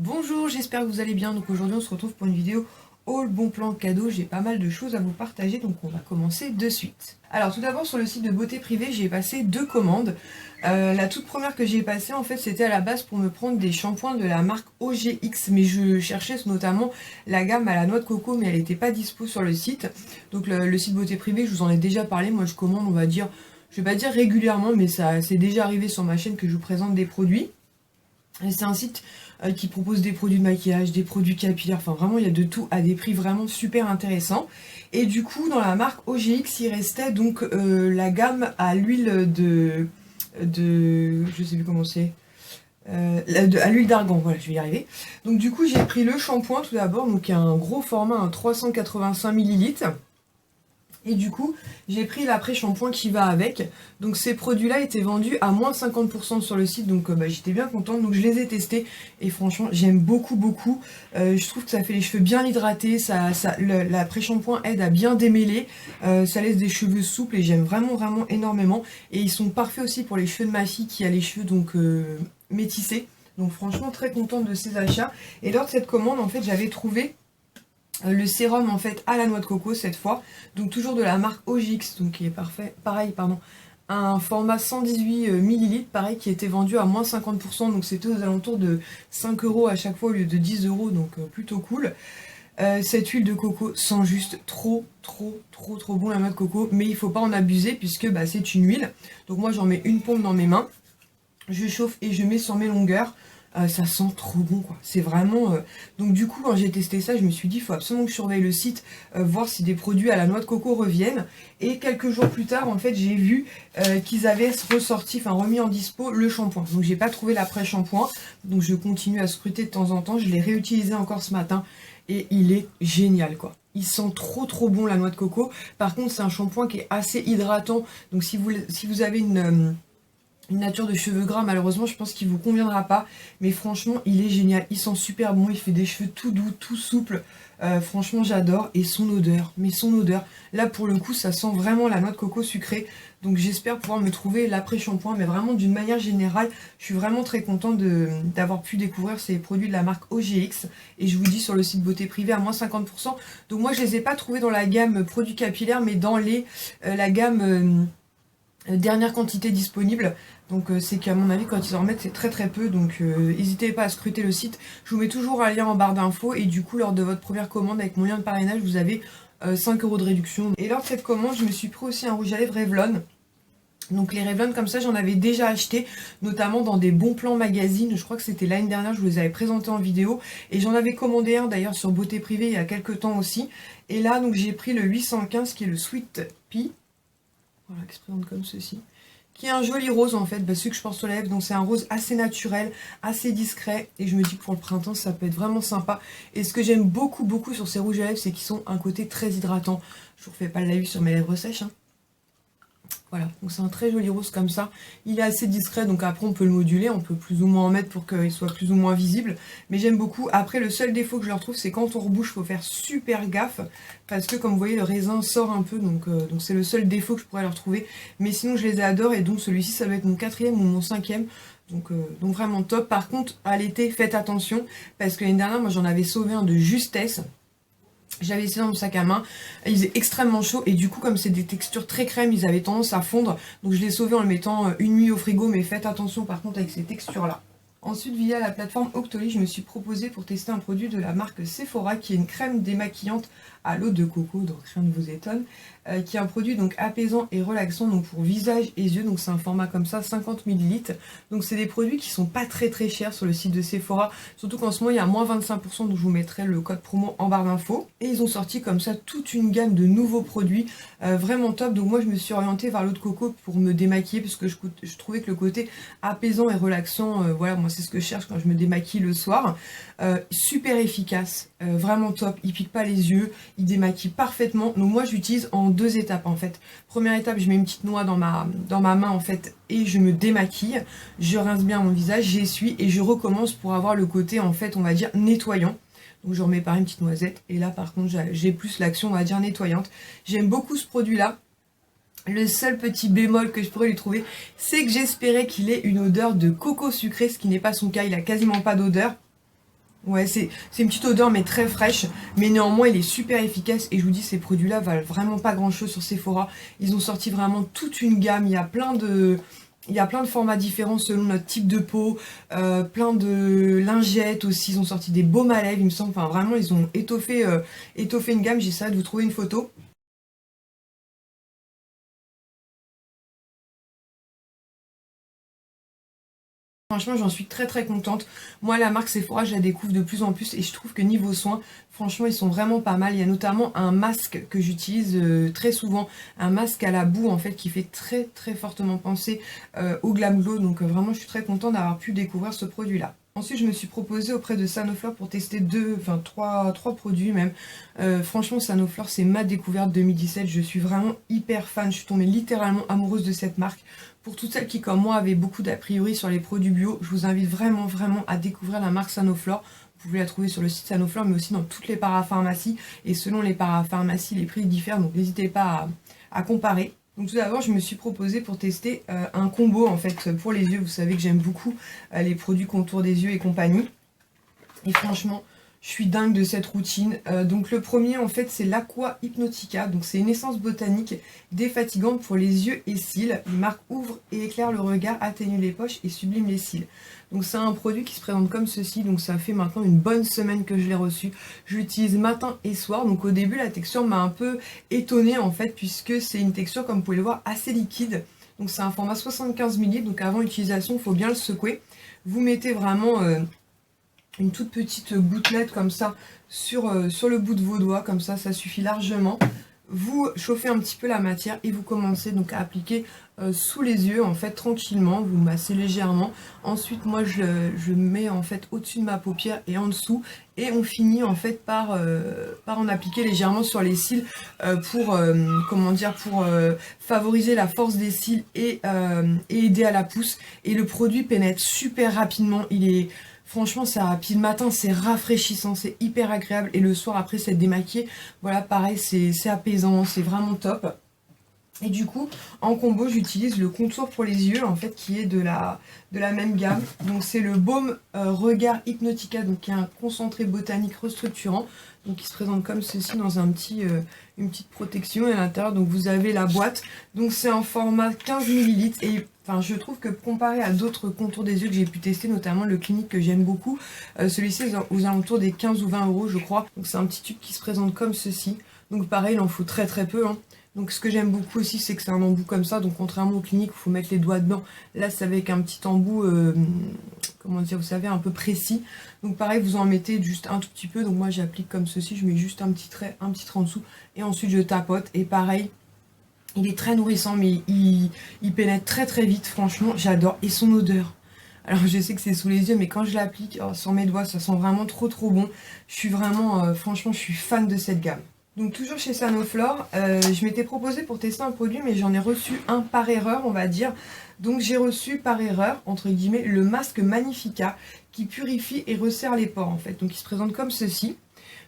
Bonjour, j'espère que vous allez bien. Donc aujourd'hui on se retrouve pour une vidéo haul bon plan cadeau. J'ai pas mal de choses à vous partager, donc on va commencer de suite. Alors tout d'abord sur le site de beauté privée, j'ai passé deux commandes. La toute première que j'ai passée en fait c'était à la base pour me prendre des shampoings de la marque OGX, mais je cherchais notamment la gamme à la noix de coco, mais elle n'était pas dispo sur le site. Donc le site beauté privée, je vous en ai déjà parlé, moi je commande, on va dire, je vais pas dire régulièrement, mais ça c'est déjà arrivé sur ma chaîne que je vous présente des produits. C'est un site qui propose des produits de maquillage, des produits capillaires, enfin vraiment il y a de tout à des prix vraiment super intéressants. Et du coup dans la marque OGX il restait donc la gamme à l'huile de je sais plus comment c'est, à l'huile d'argan, voilà je vais y arriver. Donc du coup j'ai pris le shampoing tout d'abord, donc il y a un gros format, un 385 ml. Et du coup, j'ai pris l'après-shampoing qui va avec. Donc ces produits-là étaient vendus à moins 50% sur le site. Donc j'étais bien contente. Donc je les ai testés. Et franchement, j'aime beaucoup, beaucoup. Je trouve que ça fait les cheveux bien hydratés. L'après-shampoing aide à bien démêler. Ça laisse des cheveux souples. Et j'aime vraiment, vraiment énormément. Et ils sont parfaits aussi pour les cheveux de ma fille qui a les cheveux donc métissés. Donc franchement, très contente de ces achats. Et lors de cette commande, en fait, j'avais trouvé le sérum en fait à la noix de coco cette fois, donc toujours de la marque OGX, donc qui est parfait, pareil pardon, un format 118 ml, pareil qui était vendu à moins 50%, donc c'était aux alentours de 5 € à chaque fois au lieu de 10 €, donc plutôt cool. Cette huile de coco sent juste trop bon la noix de coco, mais il faut pas en abuser puisque c'est une huile. Donc moi j'en mets une pompe dans mes mains, je chauffe et je mets sur mes longueurs. Ça sent trop bon quoi, c'est vraiment... Donc du coup quand j'ai testé ça je me suis dit il faut absolument que je surveille le site, voir si des produits à la noix de coco reviennent. Et quelques jours plus tard en fait j'ai vu qu'ils avaient ressorti, enfin remis en dispo le shampoing. Donc j'ai pas trouvé l'après-shampoing, donc je continue à scruter de temps en temps, je l'ai réutilisé encore ce matin et il est génial quoi. Il sent trop bon la noix de coco. Par contre c'est un shampoing qui est assez hydratant, donc si vous avez une nature de cheveux gras, malheureusement je pense qu'il vous conviendra pas, mais franchement il est génial, il sent super bon, il fait des cheveux tout doux, tout souples, franchement j'adore. Et son odeur, mais son odeur, là pour le coup ça sent vraiment la noix de coco sucrée, donc j'espère pouvoir me trouver l'après-shampoing, mais vraiment d'une manière générale je suis vraiment très contente d'avoir pu découvrir ces produits de la marque OGX, et je vous dis sur le site beauté privée à moins 50%, donc moi je les ai pas trouvés dans la gamme produits capillaires, mais dans la gamme dernière quantité disponible. Donc c'est qu'à mon avis quand ils en remettent c'est très peu, donc n'hésitez pas à scruter le site. Je vous mets toujours un lien en barre d'infos, et du coup lors de votre première commande avec mon lien de parrainage vous avez 5 € de réduction. Et lors de cette commande je me suis pris aussi un rouge à lèvres Revlon. Donc les Revlon comme ça j'en avais déjà acheté, notamment dans des bons plans magazine, je crois que c'était l'année dernière, je vous les avais présentés en vidéo, et j'en avais commandé un d'ailleurs sur beauté privée il y a quelques temps aussi. Et là donc j'ai pris le 815 qui est le Sweet Pea, voilà, qui se présente comme ceci, qui est un joli rose en fait, celui que je porte sur les lèvres, donc c'est un rose assez naturel, assez discret, et je me dis que pour le printemps ça peut être vraiment sympa. Et ce que j'aime beaucoup sur ces rouges à lèvres, c'est qu'ils sont un côté très hydratant. Je vous refais pas le laïus sur mes lèvres sèches, hein. Voilà, donc c'est un très joli rose comme ça. Il est assez discret, donc après on peut le moduler, on peut plus ou moins en mettre pour qu'il soit plus ou moins visible. Mais j'aime beaucoup. Après le seul défaut que je leur trouve, c'est quand on rebouche, il faut faire super gaffe. Parce que comme vous voyez le raisin sort un peu, donc c'est le seul défaut que je pourrais leur trouver. Mais sinon je les adore, et donc celui-ci ça doit être mon 4e ou mon 5e. Donc vraiment top. Par contre à l'été faites attention, parce que l'année dernière moi j'en avais sauvé un de justesse. J'avais essayé dans mon sac à main, il faisait extrêmement chaud, et du coup comme c'est des textures très crème, ils avaient tendance à fondre, donc je l'ai sauvé en le mettant une nuit au frigo, mais faites attention par contre avec ces textures là. Ensuite via la plateforme Octoly, je me suis proposée pour tester un produit de la marque Sephora qui est une crème démaquillante à l'eau de coco, donc rien ne vous étonne, qui est un produit donc apaisant et relaxant, donc pour visage et yeux, donc c'est un format comme ça 50 ml. Donc c'est des produits qui sont pas très chers sur le site de Sephora, surtout qu'en ce moment il y a moins 25%, donc je vous mettrai le code promo en barre d'infos. Et ils ont sorti comme ça toute une gamme de nouveaux produits vraiment top, donc moi je me suis orientée vers l'eau de coco pour me démaquiller, parce que je trouvais que le côté apaisant et relaxant, voilà, moi c'est ce que je cherche quand je me démaquille le soir. Super efficace, vraiment top, il pique pas les yeux, il démaquille parfaitement. Donc moi j'utilise en 2 étapes en fait. Première étape, je mets une petite noix dans ma main en fait, et je me démaquille, je rince bien mon visage, j'essuie, et je recommence pour avoir le côté en fait on va dire nettoyant. Donc je remets par une petite noisette, et là par contre j'ai plus l'action on va dire nettoyante. J'aime beaucoup ce produit là. Le seul petit bémol que je pourrais lui trouver, c'est que j'espérais qu'il ait une odeur de coco sucré, ce qui n'est pas son cas, il a quasiment pas d'odeur. Ouais, c'est une petite odeur mais très fraîche, mais néanmoins il est super efficace et je vous dis ces produits-là valent vraiment pas grand-chose sur Sephora. Ils ont sorti vraiment toute une gamme, il y a plein de formats différents selon notre type de peau, plein de lingettes aussi, ils ont sorti des baumes à lèvres il me semble, enfin vraiment ils ont étoffé une gamme, j'essaierai de vous trouver une photo. Franchement, j'en suis très très contente. Moi, la marque Sephora, je la découvre de plus en plus et je trouve que niveau soins, franchement, ils sont vraiment pas mal. Il y a notamment un masque que j'utilise très souvent, un masque à la boue en fait qui fait très très fortement penser au Glam Glow. Donc vraiment, je suis très contente d'avoir pu découvrir ce produit-là. Ensuite, je me suis proposée auprès de Sanoflore pour tester trois produits même. Franchement, Sanoflore, c'est ma découverte 2017. Je suis vraiment hyper fan. Je suis tombée littéralement amoureuse de cette marque. Pour toutes celles qui, comme moi, avaient beaucoup d'a priori sur les produits bio, je vous invite vraiment, vraiment à découvrir la marque Sanoflore. Vous pouvez la trouver sur le site Sanoflore, mais aussi dans toutes les parapharmacies. Et selon les parapharmacies, les prix diffèrent, donc n'hésitez pas à comparer. Donc tout d'abord, je me suis proposée pour tester un combo en fait pour les yeux. Vous savez que j'aime beaucoup les produits contour des yeux et compagnie. Et franchement, je suis dingue de cette routine. Donc le premier en fait c'est l'Aqua Hypnotica. Donc c'est une essence botanique défatigante pour les yeux et cils. Il marque ouvre et éclaire le regard, atténue les poches et sublime les cils. Donc c'est un produit qui se présente comme ceci. Donc ça fait maintenant une bonne semaine que je l'ai reçu. Je l'utilise matin et soir. Donc au début la texture m'a un peu étonnée en fait puisque c'est une texture comme vous pouvez le voir assez liquide. Donc c'est un format 75 ml. Donc avant utilisation il faut bien le secouer. Vous mettez vraiment une toute petite gouttelette comme ça sur le bout de vos doigts, comme ça suffit largement. Vous chauffez un petit peu la matière et vous commencez donc à appliquer sous les yeux en fait tranquillement, vous massez légèrement. Ensuite moi je mets en fait au-dessus de ma paupière et en dessous et on finit en fait par en appliquer légèrement sur les cils pour favoriser la force des cils et aider à la pousse. Et le produit pénètre super rapidement, franchement, c'est rapide. Le matin, c'est rafraîchissant, c'est hyper agréable. Et le soir, après s'être démaquillé, voilà, pareil, c'est apaisant, c'est vraiment top. Et du coup, en combo, j'utilise le contour pour les yeux, en fait, qui est de la même gamme. Donc, c'est le baume Regard Hypnotica, donc qui est un concentré botanique restructurant. Donc, il se présente comme ceci dans une petite protection à l'intérieur. Donc, vous avez la boîte. Donc, c'est en format 15 ml. Et enfin, je trouve que comparé à d'autres contours des yeux que j'ai pu tester, notamment le Clinique que j'aime beaucoup, celui-ci est aux alentours des 15 ou 20 euros, je crois. Donc, c'est un petit tube qui se présente comme ceci. Donc, pareil, il en faut très très peu, hein. Donc ce que j'aime beaucoup aussi c'est que c'est un embout comme ça, donc contrairement aux cliniques où il faut mettre les doigts dedans, là c'est avec un petit embout, comment dire, vous savez, un peu précis. Donc pareil, vous en mettez juste un tout petit peu, donc moi j'applique comme ceci, je mets juste un petit trait en dessous, et ensuite je tapote, et pareil, il est très nourrissant, mais il pénètre très très vite, franchement j'adore, et son odeur. Alors je sais que c'est sous les yeux, mais quand je l'applique sur mes doigts, ça sent vraiment trop trop bon. Je suis vraiment, franchement je suis fan de cette gamme. Donc toujours chez Sanoflore, je m'étais proposé pour tester un produit mais j'en ai reçu un par erreur on va dire. Donc j'ai reçu par erreur, entre guillemets, le masque Magnifica qui purifie et resserre les pores en fait. Donc il se présente comme ceci.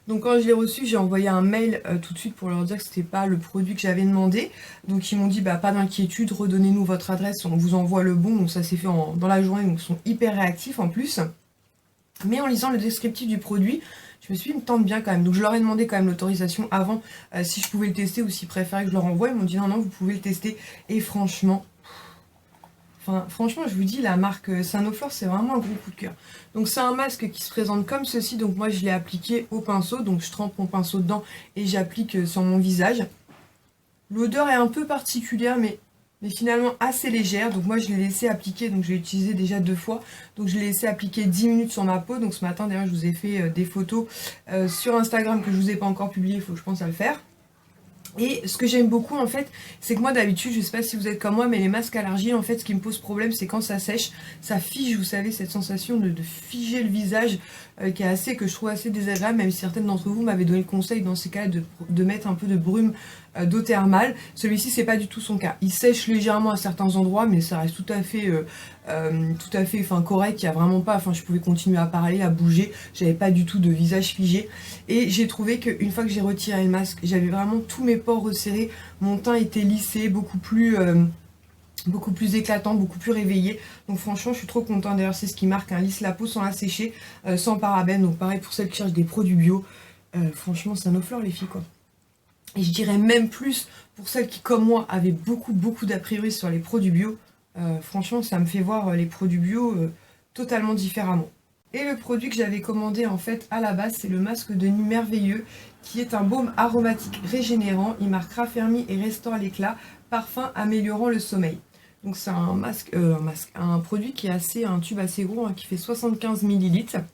Donc quand je l'ai reçu, j'ai envoyé un mail tout de suite pour leur dire que c'était pas le produit que j'avais demandé. Donc ils m'ont dit bah pas d'inquiétude, redonnez-nous votre adresse, on vous envoie le bon. Donc ça s'est fait dans la journée, donc ils sont hyper réactifs en plus. Mais en lisant le descriptif du produit, je me suis dit, il me tente bien quand même. Donc je leur ai demandé quand même l'autorisation avant si je pouvais le tester ou s'ils préféraient que je leur envoie. Ils m'ont dit non, non, vous pouvez le tester. Et franchement, je vous dis, la marque Sanoflore, c'est vraiment un gros coup de cœur. Donc c'est un masque qui se présente comme ceci. Donc moi, je l'ai appliqué au pinceau. Donc je trempe mon pinceau dedans et j'applique sur mon visage. L'odeur est un peu particulière, mais finalement assez légère. Donc moi je l'ai laissé appliquer, donc je l'ai utilisé déjà 2 fois, donc je l'ai laissé appliquer 10 minutes sur ma peau. Donc ce matin d'ailleurs je vous ai fait des photos sur Instagram que je vous ai pas encore publié, il faut que je pense à le faire. Et ce que j'aime beaucoup en fait, c'est que moi d'habitude, je sais pas si vous êtes comme moi, mais les masques à l'argile en fait, ce qui me pose problème, c'est quand ça sèche, ça fige, vous savez, cette sensation de figer le visage qui est que je trouve assez désagréable, même si certaines d'entre vous m'avaient donné le conseil dans ces cas de mettre un peu de brume d'eau thermale. Celui-ci c'est pas du tout son cas. Il sèche légèrement à certains endroits, mais ça reste tout à fait correct. Il y a vraiment pas, je pouvais continuer à parler, à bouger, j'avais pas du tout de visage figé. Et j'ai trouvé qu'une fois que j'ai retiré le masque, j'avais vraiment tous mes pores resserrés, mon teint était lissé, beaucoup plus beaucoup plus éclatant, beaucoup plus réveillé. Donc franchement, je suis trop contente. D'ailleurs, c'est ce qui marque un lisse la peau sans la sécher, sans parabènes. Donc pareil pour celles qui cherchent des produits bio. Franchement, Sanoflore les filles quoi. Et je dirais même plus pour celles qui, comme moi, avaient beaucoup d'a priori sur les produits bio. Franchement, ça me fait voir les produits bio totalement différemment. Et le produit que j'avais commandé en fait à la base, c'est le masque de nuit merveilleux, qui est un baume aromatique régénérant. Il marque raffermit et restaure l'éclat, parfum améliorant le sommeil. Donc c'est un produit qui est un tube assez gros, hein, qui fait 75 ml.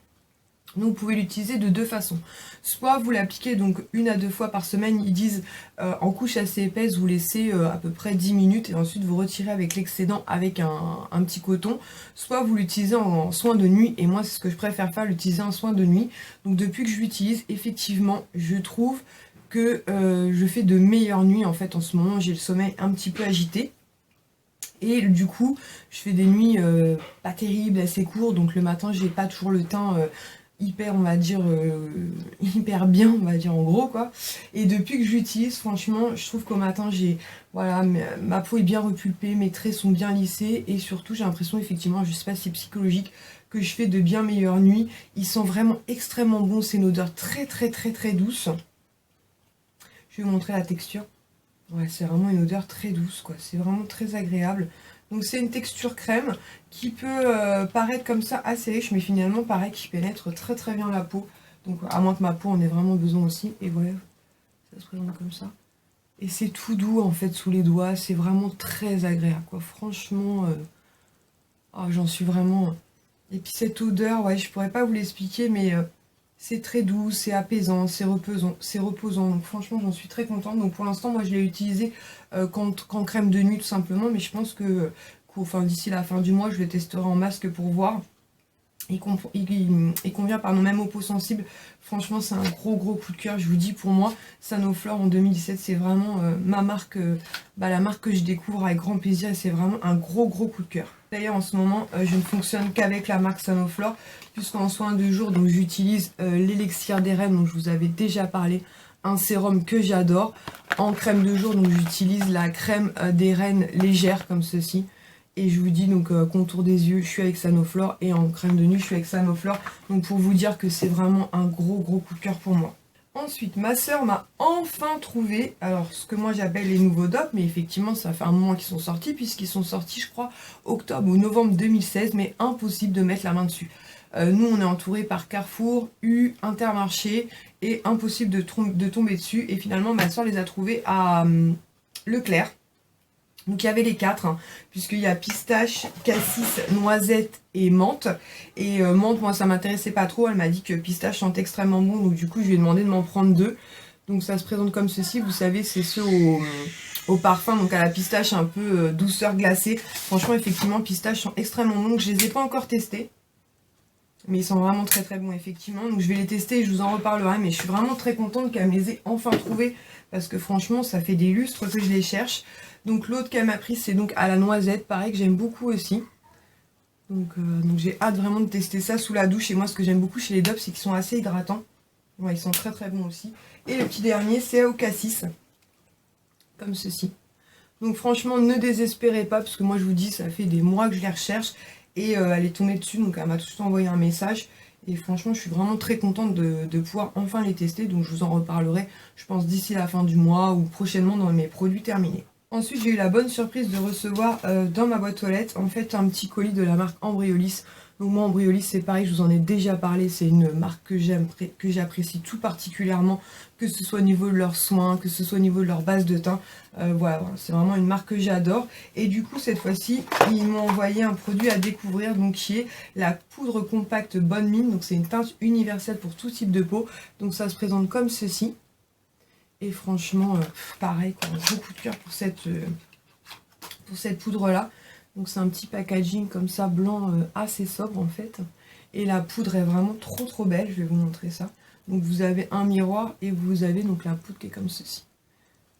Donc vous pouvez l'utiliser de deux façons. Soit vous l'appliquez donc 1 à 2 fois par semaine, ils disent en couche assez épaisse, vous laissez à peu près 10 minutes et ensuite vous retirez avec l'excédent avec un petit coton. Soit vous l'utilisez en soin de nuit, et moi c'est ce que je préfère faire, l'utiliser en soin de nuit. Donc depuis que je l'utilise, effectivement, je trouve que je fais de meilleures nuits. En fait en ce moment j'ai le sommeil un petit peu agité. Et du coup, je fais des nuits pas terribles, assez courtes, donc le matin j'ai pas toujours le teint hyper, on va dire, hyper bien, on va dire en gros quoi. Et depuis que je l'utilise, franchement, je trouve qu'au matin, voilà, ma peau est bien repulpée, mes traits sont bien lissés, et surtout j'ai l'impression effectivement, je sais pas si c'est psychologique, que je fais de bien meilleures nuits. Ils sont vraiment extrêmement bons, c'est une odeur très douce. Je vais vous montrer la texture. Ouais, c'est vraiment une odeur très douce quoi, c'est vraiment très agréable. Donc c'est une texture crème qui peut paraître comme ça assez riche, mais finalement pareil qui pénètre très bien la peau. Donc à moins que ma peau en ait vraiment besoin aussi. Et voilà, ça se présente comme ça. Et c'est tout doux en fait sous les doigts, c'est vraiment très agréable quoi. Franchement, oh, j'en suis vraiment... Et puis cette odeur, ouais, je pourrais pas vous l'expliquer, mais c'est très doux, c'est apaisant, c'est reposant. Donc franchement, j'en suis très contente. Donc pour l'instant, moi je l'ai utilisé qu'en crème de nuit tout simplement, mais je pense que enfin, d'ici la fin du mois, je le testerai en masque pour voir. Il convient pardon, même aux peaux sensibles. Franchement, c'est un gros coup de cœur. Je vous dis, pour moi, Sanoflore en 2017, c'est vraiment ma marque, la marque que je découvre avec grand plaisir. Et c'est vraiment un gros coup de cœur. D'ailleurs, en ce moment, je ne fonctionne qu'avec la marque Sanoflore, puisqu'en soin de jour, donc j'utilise l'élixir des reines, dont je vous avais déjà parlé. Un sérum que j'adore. En crème de jour, donc j'utilise la crème des reines légère, comme ceci. Et je vous dis donc contour des yeux, je suis avec Sanoflore, et en crème de nuit, je suis avec Sanoflore. Donc pour vous dire que c'est vraiment un gros coup de cœur pour moi. Ensuite, ma soeur m'a enfin trouvé, alors ce que moi j'appelle les nouveaux dopes, mais effectivement ça fait un moment qu'ils sont sortis, puisqu'ils sont sortis je crois octobre ou novembre 2016, mais impossible de mettre la main dessus. Nous on est entouré par Carrefour, U, Intermarché, et impossible de tomber dessus. Et finalement ma soeur les a trouvés à Leclerc. Donc il y avait les 4, hein, puisqu'il y a pistache, cassis, noisette et menthe. Et menthe, moi ça m'intéressait pas trop, elle m'a dit que pistache sentait extrêmement bon, donc du coup je lui ai demandé de m'en prendre 2. Donc ça se présente comme ceci, vous savez c'est ceux au parfum, donc à la pistache un peu douceur glacée. Franchement effectivement pistache sont extrêmement bons, donc je les ai pas encore testés. Mais ils sont vraiment très bons effectivement, donc je vais les tester et je vous en reparlerai. Mais je suis vraiment très contente qu'elle me les ait enfin trouvés, parce que franchement ça fait des lustres que je les cherche. Donc l'autre qu'elle m'a pris c'est donc à la noisette, pareil que j'aime beaucoup aussi. Donc j'ai hâte vraiment de tester ça sous la douche. Et moi ce que j'aime beaucoup chez les dopes c'est qu'ils sont assez hydratants. Ouais, ils sont très bons aussi. Et le petit dernier c'est au cassis, comme ceci. Donc franchement ne désespérez pas, parce que moi je vous dis ça fait des mois que je les recherche. Et elle est tombée dessus, donc elle m'a tout de suite envoyé un message. Et franchement je suis vraiment très contente de pouvoir enfin les tester. Donc je vous en reparlerai je pense d'ici la fin du mois ou prochainement dans mes produits terminés. Ensuite, j'ai eu la bonne surprise de recevoir dans ma boîte aux lettres, en fait, un petit colis de la marque Embryolisse. Donc moi, Embryolisse, c'est pareil, je vous en ai déjà parlé, c'est une marque que j'apprécie tout particulièrement, que ce soit au niveau de leurs soins, que ce soit au niveau de leur base de teint. Voilà, c'est vraiment une marque que j'adore. Et du coup, cette fois-ci, ils m'ont envoyé un produit à découvrir, donc qui est la poudre compacte Bonne Mine. Donc c'est une teinte universelle pour tout type de peau. Donc ça se présente comme ceci. Et franchement, pareil, quoi, un gros coup de cœur pour cette poudre-là. Donc c'est un petit packaging comme ça, blanc, assez sobre en fait. Et la poudre est vraiment trop belle, je vais vous montrer ça. Donc vous avez un miroir et vous avez donc la poudre qui est comme ceci.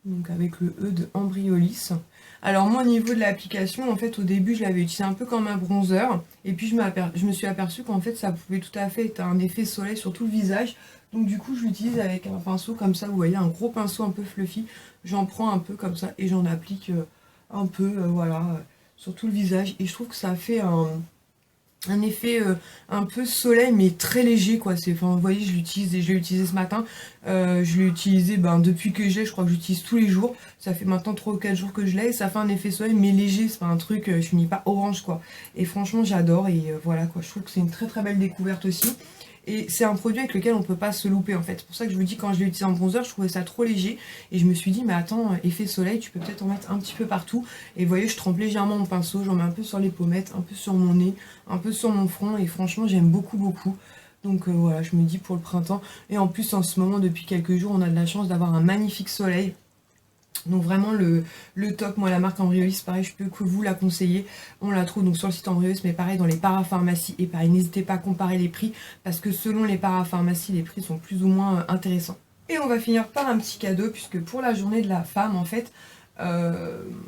Donc avec le E de Embryolisse. Alors moi au niveau de l'application, en fait au début je l'avais utilisé un peu comme un bronzer. Et puis je me suis aperçue qu'en fait ça pouvait tout à fait être un effet soleil sur tout le visage. Donc du coup je l'utilise avec un pinceau comme ça, vous voyez, un gros pinceau un peu fluffy. J'en prends un peu comme ça et j'en applique un peu, voilà. sur tout le visage et je trouve que ça fait un effet un peu soleil mais très léger quoi. Enfin, vous voyez, je l'ai utilisé ce matin, je l'ai utilisé depuis que je crois que j'utilise tous les jours. Ça fait maintenant 3 ou 4 jours que je l'ai et ça fait un effet soleil mais léger, c'est pas un truc, je finis pas orange quoi. Et franchement j'adore et voilà quoi, je trouve que c'est une très très belle découverte aussi. Et c'est un produit avec lequel on peut pas se louper en fait. C'est pour ça que je vous dis, quand je l'ai utilisé en bronzer, je trouvais ça trop léger. Et je me suis dit, mais attends, effet soleil, tu peux peut-être en mettre un petit peu partout. Et vous voyez, je trempe légèrement mon pinceau, j'en mets un peu sur les pommettes, un peu sur mon nez, un peu sur mon front. Et franchement, j'aime beaucoup, beaucoup. Donc voilà, je me dis pour le printemps. Et en plus, en ce moment, depuis quelques jours, on a de la chance d'avoir un magnifique soleil. Donc vraiment le top, moi la marque Ambriolis, pareil, je peux que vous la conseiller. On la trouve donc sur le site Ambriolis, mais pareil dans les parapharmacies. Et pareil, n'hésitez pas à comparer les prix, parce que selon les parapharmacies, les prix sont plus ou moins intéressants. Et on va finir par un petit cadeau, puisque pour la journée de la femme, en fait,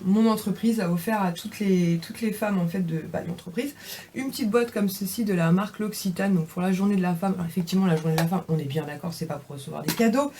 mon entreprise a offert à toutes les femmes en fait de l'entreprise une petite boîte comme ceci de la marque L'Occitane. Donc pour la journée de la femme, alors effectivement la journée de la femme, on est bien d'accord, c'est pas pour recevoir des cadeaux,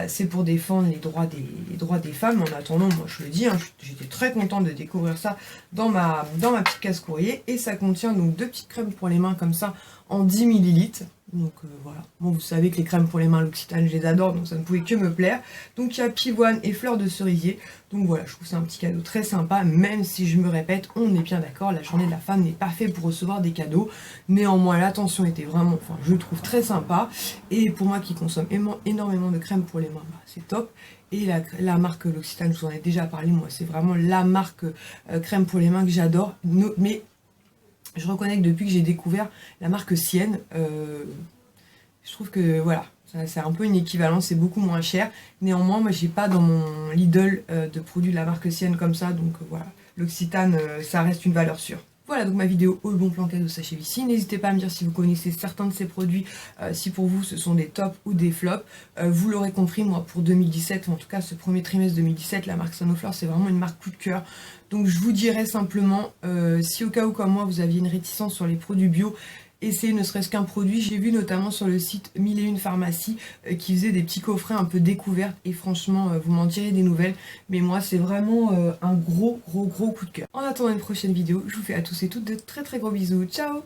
c'est pour défendre les droits des femmes. En attendant, moi je le dis, hein, j'étais très contente de découvrir ça dans ma petite casse courrier. Et ça contient donc 2 petites crèmes pour les mains comme ça en 10 ml. Donc voilà, bon, vous savez que les crèmes pour les mains L'Occitane, je les adore, donc ça ne pouvait que me plaire. Donc il y a pivoine et fleur de cerisier. Donc voilà, je trouve c'est un petit cadeau très sympa, même si je me répète, on est bien d'accord, la journée de la femme n'est pas faite pour recevoir des cadeaux. Néanmoins, l'attention était vraiment, enfin je le trouve très sympa. Et pour moi qui consomme énormément de crème pour les mains, c'est top. Et la marque L'Occitane, je vous en ai déjà parlé, moi c'est vraiment la marque crème pour les mains que j'adore. Mais je reconnais que depuis que j'ai découvert la marque Sienne, je trouve que voilà, c'est un peu une équivalence, c'est beaucoup moins cher. Néanmoins, moi j'ai pas dans mon Lidl de produits de la marque Sienne comme ça, donc voilà, L'Occitane, ça reste une valeur sûre. Voilà donc ma vidéo haul bon plan cadeau s'achève ici. N'hésitez pas à me dire si vous connaissez certains de ces produits, si pour vous ce sont des tops ou des flops. Vous l'aurez compris, moi pour 2017, ou en tout cas ce premier trimestre 2017, la marque Sanoflore c'est vraiment une marque coup de cœur. Donc je vous dirais simplement, si au cas où comme moi vous aviez une réticence sur les produits bio, essayez ne serait-ce qu'un produit. J'ai vu notamment sur le site 1001 Pharmacie qui faisait des petits coffrets un peu découvertes et franchement vous m'en direz des nouvelles. Mais moi c'est vraiment un gros coup de cœur. En attendant une prochaine vidéo, je vous fais à tous et toutes de très très gros bisous. Ciao!